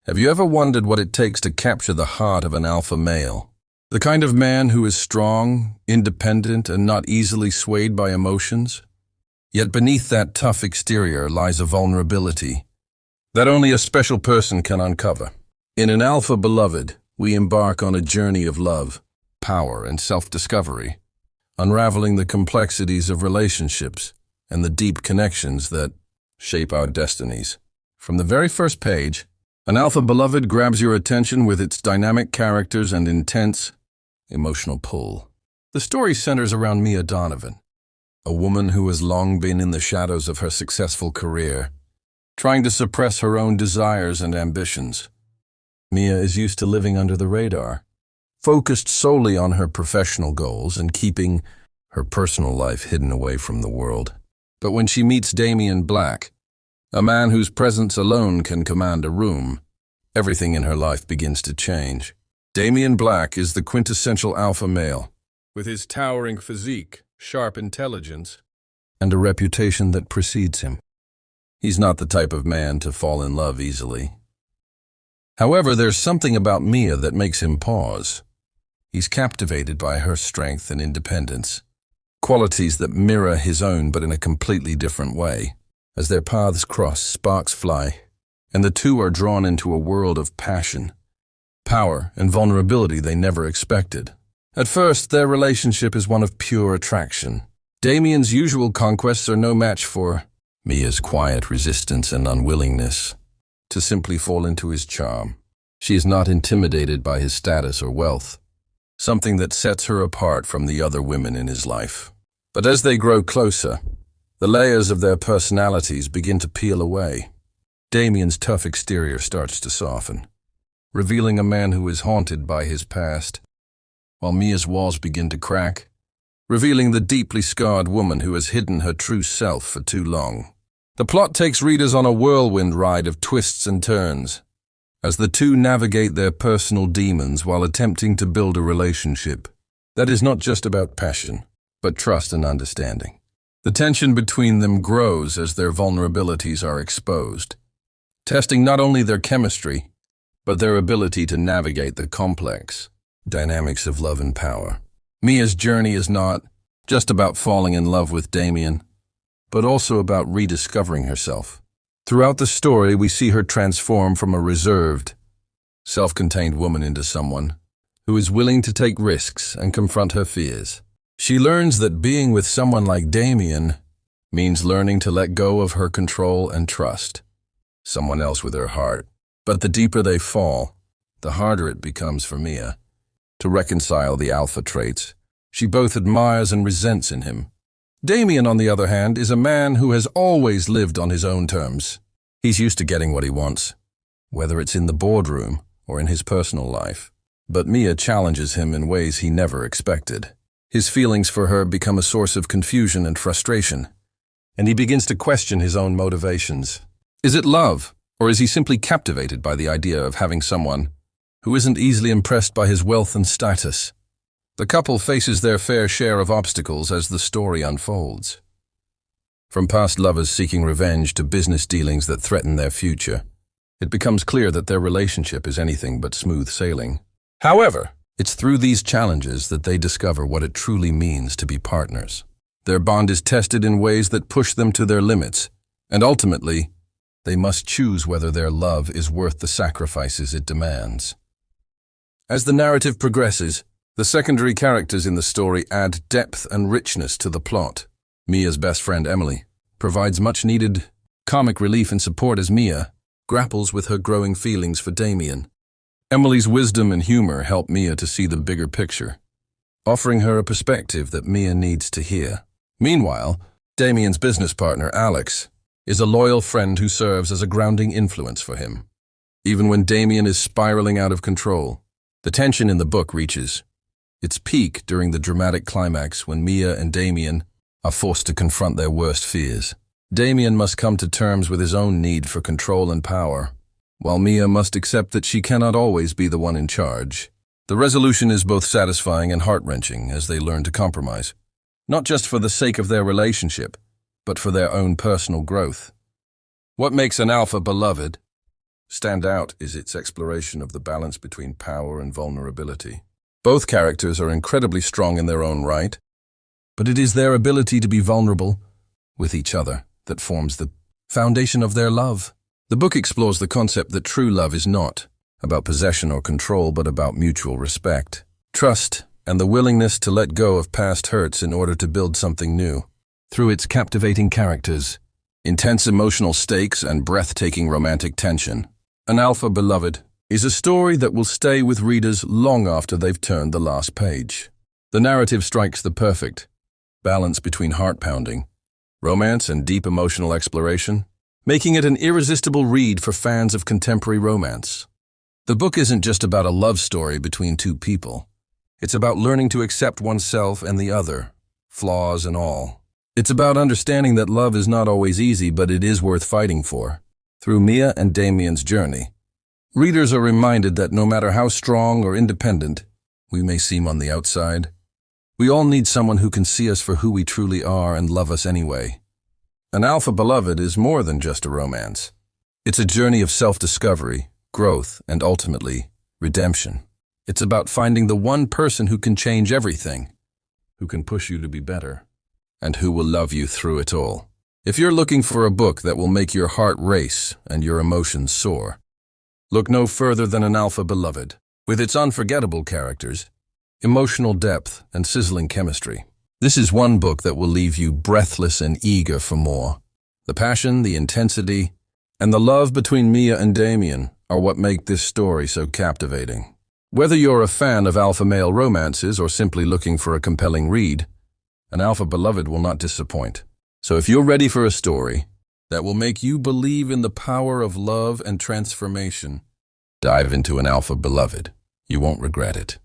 Have you ever wondered what it takes to capture the heart of an alpha male? The kind of man who is strong, independent, and not easily swayed by emotions? Yet beneath that tough exterior lies a vulnerability that only a special person can uncover. In An Alpha Beloved, we embark on a journey of love, power, and self-discovery, unraveling the complexities of relationships and the deep connections that shape our destinies. From the very first page, An Alpha Beloved grabs your attention with its dynamic characters and intense, emotional pull. The story centers around Mia Donovan, a woman who has long been in the shadows of her successful career, trying to suppress her own desires and ambitions. Mia is used to living under the radar, focused solely on her professional goals and keeping her personal life hidden away from the world. But when she meets Damian Black, a man whose presence alone can command a room, everything in her life begins to change. Damian Black is the quintessential alpha male, with his towering physique, sharp intelligence, and a reputation that precedes him. He's not the type of man to fall in love easily. However, there's something about Mia that makes him pause. He's captivated by her strength and independence, qualities that mirror his own but in a completely different way. As their paths cross, sparks fly, and the two are drawn into a world of passion, power, and vulnerability they never expected. At first, their relationship is one of pure attraction. Damian's usual conquests are no match for Mia's quiet resistance and unwillingness to simply fall into his charm. She is not intimidated by his status or wealth, something that sets her apart from the other women in his life. But as they grow closer, the layers of their personalities begin to peel away. Damian's tough exterior starts to soften, revealing a man who is haunted by his past, while Mia's walls begin to crack, revealing the deeply scarred woman who has hidden her true self for too long. The plot takes readers on a whirlwind ride of twists and turns, as the two navigate their personal demons while attempting to build a relationship that is not just about passion, but trust and understanding. The tension between them grows as their vulnerabilities are exposed, testing not only their chemistry, but their ability to navigate the complex dynamics of love and power. Mia's journey is not just about falling in love with Damian, but also about rediscovering herself. Throughout the story, we see her transform from a reserved, self-contained woman into someone who is willing to take risks and confront her fears. She learns that being with someone like Damian means learning to let go of her control and trust someone else with her heart. But the deeper they fall, the harder it becomes for Mia to reconcile the alpha traits she both admires and resents in him. Damian, on the other hand, is a man who has always lived on his own terms. He's used to getting what he wants, whether it's in the boardroom or in his personal life. But Mia challenges him in ways he never expected. His feelings for her become a source of confusion and frustration, and he begins to question his own motivations. Is it love, or is he simply captivated by the idea of having someone who isn't easily impressed by his wealth and status? The couple faces their fair share of obstacles as the story unfolds. From past lovers seeking revenge to business dealings that threaten their future, it becomes clear that their relationship is anything but smooth sailing. However, it's through these challenges that they discover what it truly means to be partners. Their bond is tested in ways that push them to their limits, and ultimately, they must choose whether their love is worth the sacrifices it demands. As the narrative progresses, the secondary characters in the story add depth and richness to the plot. Mia's best friend, Emily, provides much-needed comic relief and support as Mia grapples with her growing feelings for Damian. Emily's wisdom and humor help Mia to see the bigger picture, offering her a perspective that Mia needs to hear. Meanwhile, Damian's business partner, Alex, is a loyal friend who serves as a grounding influence for him. Even when Damian is spiraling out of control, the tension in the book reaches its peak during the dramatic climax when Mia and Damian are forced to confront their worst fears. Damian must come to terms with his own need for control and power, while Mia must accept that she cannot always be the one in charge. The resolution is both satisfying and heart-wrenching as they learn to compromise, not just for the sake of their relationship, but for their own personal growth. What makes An Alpha Beloved stand out is its exploration of the balance between power and vulnerability. Both characters are incredibly strong in their own right, but it is their ability to be vulnerable with each other that forms the foundation of their love. The book explores the concept that true love is not about possession or control, but about mutual respect, trust, and the willingness to let go of past hurts in order to build something new. Through its captivating characters, intense emotional stakes, and breathtaking romantic tension, An Alpha Beloved is a story that will stay with readers long after they've turned the last page. The narrative strikes the perfect balance between heart-pounding romance and deep emotional exploration, making it an irresistible read for fans of contemporary romance. The book isn't just about a love story between two people. It's about learning to accept oneself and the other, flaws and all. It's about understanding that love is not always easy, but it is worth fighting for. Through Mia and Damian's journey, readers are reminded that no matter how strong or independent we may seem on the outside, we all need someone who can see us for who we truly are and love us anyway. An Alpha Beloved is more than just a romance. It's a journey of self-discovery, growth, and ultimately, redemption. It's about finding the one person who can change everything, who can push you to be better, and who will love you through it all. If you're looking for a book that will make your heart race and your emotions soar, look no further than An Alpha Beloved. With its unforgettable characters, emotional depth, and sizzling chemistry, this is one book that will leave you breathless and eager for more. The passion, the intensity, and the love between Mia and Damian are what make this story so captivating. Whether you're a fan of alpha male romances or simply looking for a compelling read, An Alpha Beloved will not disappoint. So if you're ready for a story that will make you believe in the power of love and transformation, dive into An Alpha Beloved. You won't regret it.